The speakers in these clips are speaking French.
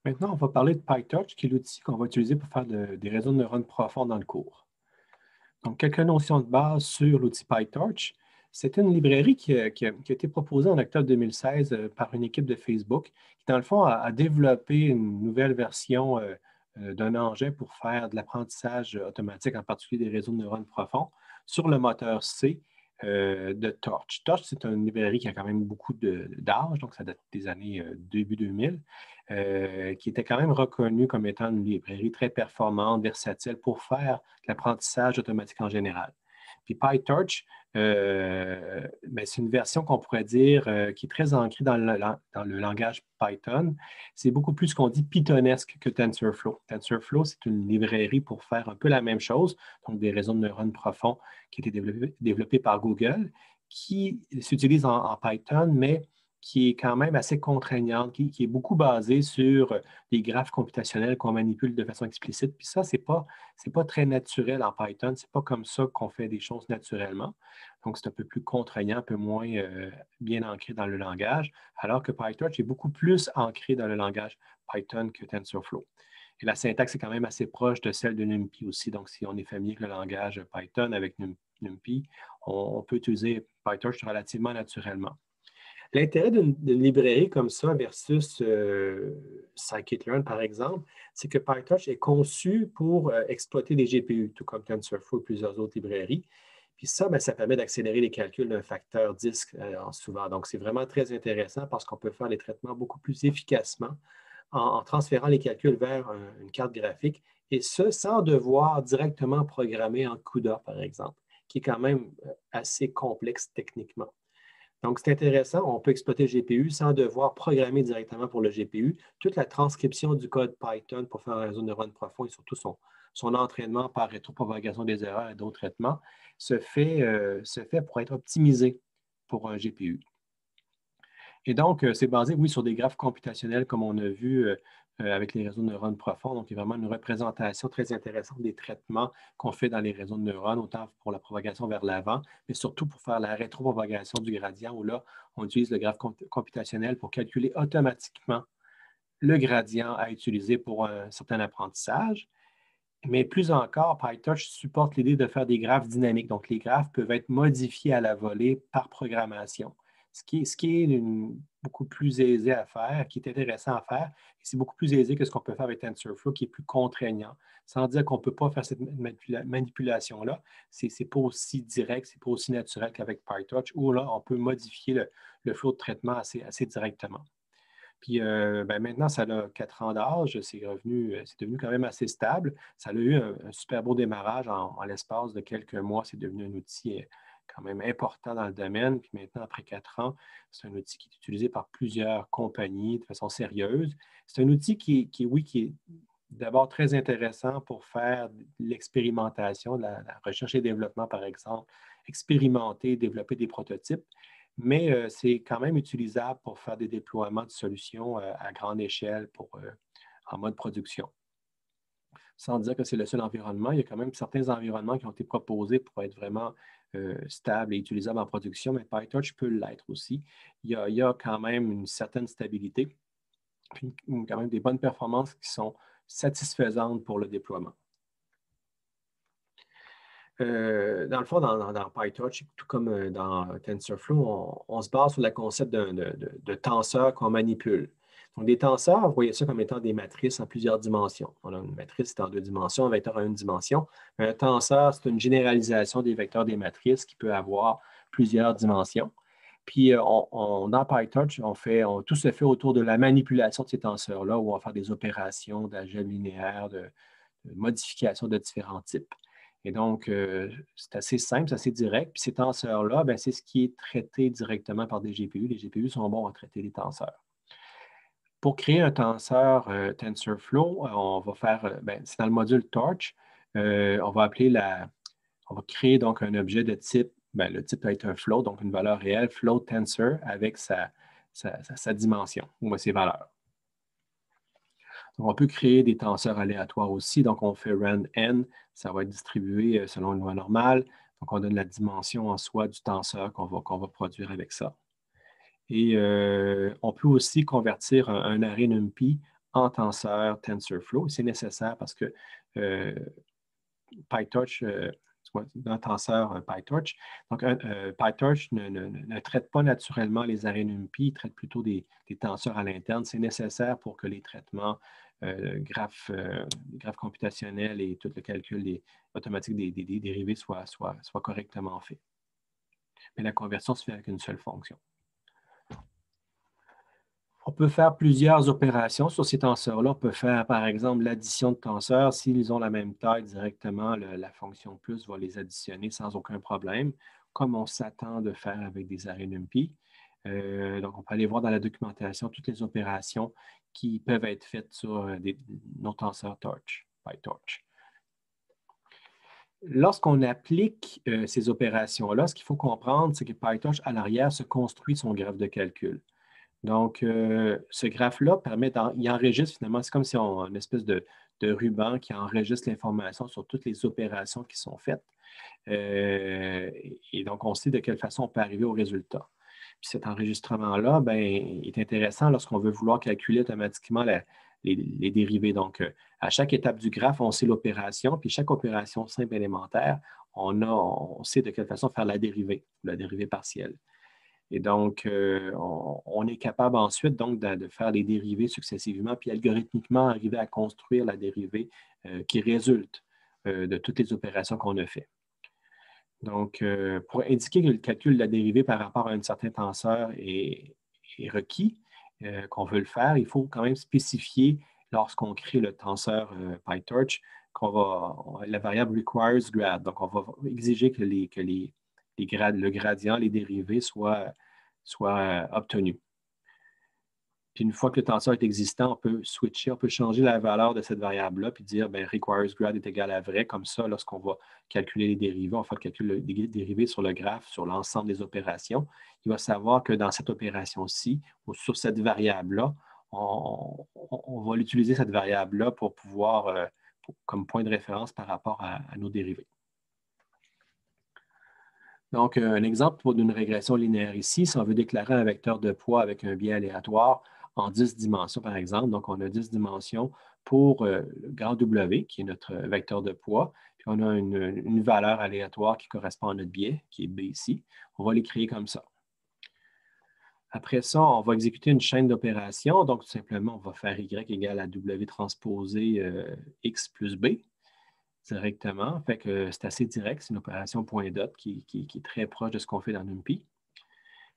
Maintenant, on va parler de PyTorch, qui est l'outil qu'on va utiliser pour faire des réseaux de neurones profonds dans le cours. Donc, quelques notions de base sur l'outil PyTorch. C'est une librairie qui a été proposée en octobre 2016 par une équipe de Facebook, qui, dans le fond, a développé une nouvelle version d'un engin pour faire de l'apprentissage automatique, en particulier des réseaux de neurones profonds, sur le moteur C de Torch. Torch, c'est une librairie qui a quand même beaucoup d'âge, donc ça date des années début 2000, qui était quand même reconnue comme étant une librairie très performante, versatile pour faire de l'apprentissage automatique en général. Puis PyTorch, c'est une version qu'on pourrait dire qui est très ancrée dans le langage Python. C'est beaucoup plus ce qu'on dit pythonesque que TensorFlow. TensorFlow, c'est une librairie pour faire un peu la même chose, donc des réseaux de neurones profonds qui a été développé par Google, qui s'utilise en Python, mais qui est quand même assez contraignante, qui est beaucoup basée sur des graphes computationnels qu'on manipule de façon explicite. Puis ça, c'est pas très naturel en Python. C'est pas comme ça qu'on fait des choses naturellement. Donc, c'est un peu plus contraignant, un peu moins bien ancré dans le langage, alors que PyTorch est beaucoup plus ancré dans le langage Python que TensorFlow. Et la syntaxe est quand même assez proche de celle de NumPy aussi. Donc, si on est familier avec le langage Python avec NumPy, on peut utiliser PyTorch relativement naturellement. L'intérêt d'une librairie comme ça versus Scikit-learn, par exemple, c'est que PyTorch est conçu pour exploiter des GPU, tout comme TensorFlow et plusieurs autres librairies. Puis ça, ça permet d'accélérer les calculs d'un facteur 10 souvent. Donc, c'est vraiment très intéressant parce qu'on peut faire les traitements beaucoup plus efficacement en transférant les calculs vers une carte graphique, et ce, sans devoir directement programmer en CUDA, par exemple, qui est quand même assez complexe techniquement. Donc, c'est intéressant, on peut exploiter le GPU sans devoir programmer directement pour le GPU. Toute la transcription du code Python pour faire un réseau de neurones profond et surtout son entraînement par rétropropagation des erreurs et d'autres traitements se fait pour être optimisé pour un GPU. Et donc, c'est basé, oui, sur des graphes computationnels, comme on a vu avec les réseaux de neurones profonds. Donc, il y a vraiment une représentation très intéressante des traitements qu'on fait dans les réseaux de neurones, autant pour la propagation vers l'avant, mais surtout pour faire la rétropropagation du gradient, où là, on utilise le graphe computationnel pour calculer automatiquement le gradient à utiliser pour un certain apprentissage. Mais plus encore, PyTorch supporte l'idée de faire des graphes dynamiques. Donc, les graphes peuvent être modifiés à la volée par programmation, ce qui est beaucoup plus aisé à faire, qui est intéressant à faire. C'est beaucoup plus aisé que ce qu'on peut faire avec TensorFlow, qui est plus contraignant. Sans dire qu'on ne peut pas faire cette manipulation-là, ce n'est pas aussi direct, ce n'est pas aussi naturel qu'avec PyTorch, où là, on peut modifier le flot de traitement assez directement. Puis maintenant, ça a 4 ans d'âge, c'est devenu quand même assez stable. Ça a eu un super beau démarrage en l'espace de quelques mois. C'est devenu un outil quand même important dans le domaine. Puis maintenant, après 4 ans, c'est un outil qui est utilisé par plusieurs compagnies de façon sérieuse. C'est un outil qui est d'abord très intéressant pour faire de l'expérimentation, de la recherche et développement, par exemple, expérimenter, développer des prototypes, mais c'est quand même utilisable pour faire des déploiements de solutions à grande échelle en mode production. Sans dire que c'est le seul environnement, il y a quand même certains environnements qui ont été proposés pour être vraiment stables et utilisables en production, mais PyTorch peut l'être aussi. Il y a quand même une certaine stabilité, puis quand même des bonnes performances qui sont satisfaisantes pour le déploiement. Dans le fond, dans PyTorch, tout comme dans TensorFlow, on se base sur le concept de tenseur qu'on manipule. Donc, des tenseurs, vous voyez ça comme étant des matrices en plusieurs dimensions. On a une matrice qui est en 2 dimensions, un vecteur en 1 dimension. Un tenseur, c'est une généralisation des vecteurs des matrices qui peut avoir plusieurs dimensions. Puis, dans PyTorch, tout se fait autour de la manipulation de ces tenseurs-là, où on va faire des opérations d'algèbre linéaire, de modification de différents types. Et donc, c'est assez simple, c'est assez direct. Puis ces tenseurs-là, c'est ce qui est traité directement par des GPU. Les GPU sont bons à traiter les tenseurs. Pour créer un tenseur TensorFlow, on va faire, c'est dans le module Torch, on va créer donc un objet de type, le type va être un float, donc une valeur réelle, float tensor avec sa dimension ou ses valeurs. Donc, on peut créer des tenseurs aléatoires aussi. Donc, on fait rand_n, ça va être distribué selon une loi normale. Donc, on donne la dimension en soi du tenseur qu'on va produire avec ça. Et on peut aussi convertir un array NumPy en tenseur TensorFlow. C'est nécessaire parce que PyTorch, dans le tenseur PyTorch, donc PyTorch ne traite pas naturellement les arrays NumPy, il traite plutôt des tenseurs à l'interne. C'est nécessaire pour que les traitements graphes computationnels et tout le calcul automatique des dérivés soient correctement faits. Mais la conversion se fait avec une seule fonction. On peut faire plusieurs opérations sur ces tenseurs-là. On peut faire, par exemple, l'addition de tenseurs. S'ils ont la même taille directement, la fonction plus va les additionner sans aucun problème, comme on s'attend de faire avec des arrays NumPy. Donc, on peut aller voir dans la documentation toutes les opérations qui peuvent être faites sur nos tenseurs PyTorch. Lorsqu'on applique ces opérations-là, ce qu'il faut comprendre, c'est que PyTorch, à l'arrière, se construit son graphe de calcul. Donc, ce graphe-là il enregistre finalement, c'est comme si on a une espèce de ruban qui enregistre l'information sur toutes les opérations qui sont faites. Et donc, on sait de quelle façon on peut arriver au résultat. Puis cet enregistrement-là, est intéressant lorsqu'on veut vouloir calculer automatiquement les dérivés. Donc, à chaque étape du graphe, on sait l'opération, puis chaque opération simple élémentaire, on sait de quelle façon faire la dérivée partielle. Et donc, on est capable ensuite donc, de faire les dérivés successivement, puis algorithmiquement arriver à construire la dérivée qui résulte de toutes les opérations qu'on a faites. Donc, pour indiquer que le calcul de la dérivée par rapport à un certain tenseur est requis, qu'on veut le faire, il faut quand même spécifier lorsqu'on crée le tenseur PyTorch la variable requires grad. Donc, on va exiger que le gradient, les dérivés soient obtenus. Puis une fois que le tenseur est existant, on peut switcher, on peut changer la valeur de cette variable-là, puis dire requires grad est égal à vrai. Comme ça, lorsqu'on va calculer les dérivés, on va faire le calcul des dérivés sur le graphe, sur l'ensemble des opérations. Il va savoir que dans cette opération-ci, ou sur cette variable-là, on va utiliser cette variable-là pour pouvoir, comme point de référence par rapport à nos dérivés. Donc, un exemple d'une régression linéaire ici, si on veut déclarer un vecteur de poids avec un biais aléatoire en 10 dimensions, par exemple. Donc, on a 10 dimensions pour le grand W, qui est notre vecteur de poids. Puis, on a une valeur aléatoire qui correspond à notre biais, qui est B ici. On va les créer comme ça. Après ça, on va exécuter une chaîne d'opérations. Donc, tout simplement, on va faire Y égale à W transposé X plus B directement. Fait que c'est assez direct. C'est une opération point dot qui est très proche de ce qu'on fait dans NumPy.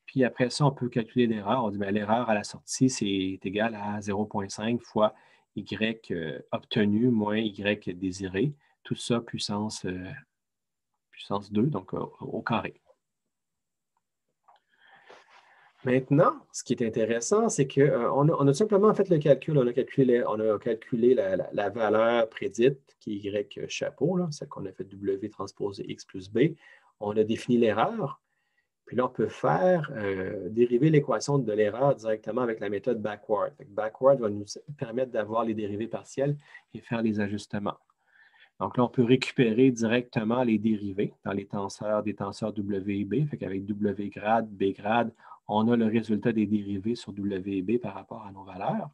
Puis après ça, on peut calculer l'erreur. On dit l'erreur à la sortie, c'est égal à 0,5 fois Y obtenu moins Y désiré. Tout ça puissance 2, donc au carré. Maintenant, ce qui est intéressant, c'est qu'on a simplement fait le calcul. On a calculé la valeur prédite, qui est Y chapeau, là, celle qu'on a fait W transposé X plus B. On a défini l'erreur. Puis là, on peut faire dériver l'équation de l'erreur directement avec la méthode backward. Backward va nous permettre d'avoir les dérivés partiels et faire les ajustements. Donc là, on peut récupérer directement les dérivés dans des tenseurs W et B. Fait qu'avec W grade, B grade, on a le résultat des dérivés sur W et B par rapport à nos valeurs.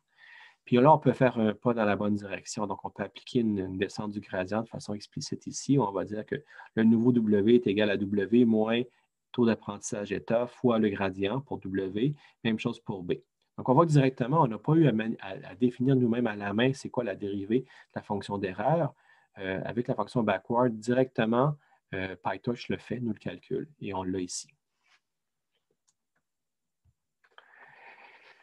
Puis là, on peut faire un pas dans la bonne direction. Donc, on peut appliquer une descente du gradient de façon explicite ici. On va dire que le nouveau W est égal à W moins taux d'apprentissage état fois le gradient pour W. Même chose pour B. Donc, on voit que directement, on n'a pas eu à définir nous-mêmes à la main c'est quoi la dérivée de la fonction d'erreur. Avec la fonction backward, directement, PyTorch le fait, nous le calcule, et on l'a ici.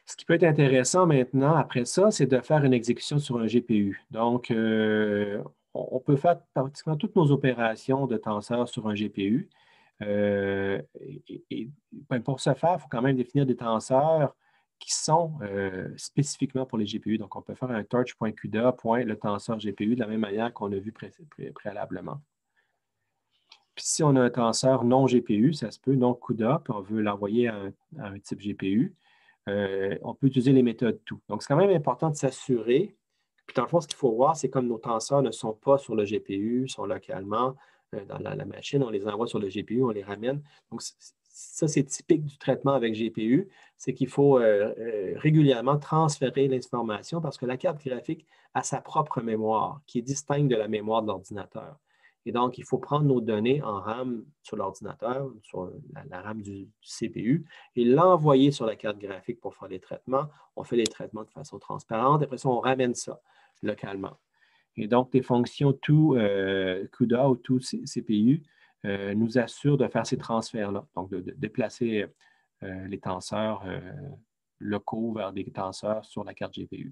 Ce qui peut être intéressant maintenant, après ça, c'est de faire une exécution sur un GPU. Donc, on peut faire pratiquement toutes nos opérations de tenseur sur un GPU. Pour ce faire, il faut quand même définir des tenseurs qui sont spécifiquement pour les GPU. Donc, on peut faire un torch.cuda, le tenseur GPU, de la même manière qu'on a vu préalablement. Puis si on a un tenseur non GPU, ça se peut, non CUDA, puis on veut l'envoyer à un type GPU, on peut utiliser les méthodes tout. Donc, c'est quand même important de s'assurer. Puis, dans le fond, ce qu'il faut voir, c'est comme nos tenseurs ne sont pas sur le GPU, sont localement dans la machine, on les envoie sur le GPU, on les ramène. Donc, ça, c'est typique du traitement avec GPU, c'est qu'il faut régulièrement transférer l'information parce que la carte graphique a sa propre mémoire qui est distincte de la mémoire de l'ordinateur. Et donc, il faut prendre nos données en RAM sur l'ordinateur, sur la RAM du CPU, et l'envoyer sur la carte graphique pour faire les traitements. On fait les traitements de façon transparente. Après ça, on ramène ça localement. Et donc, des fonctions tout CUDA ou tout CPU nous assurent de faire ces transferts-là, donc de déplacer les tenseurs locaux vers des tenseurs sur la carte GPU.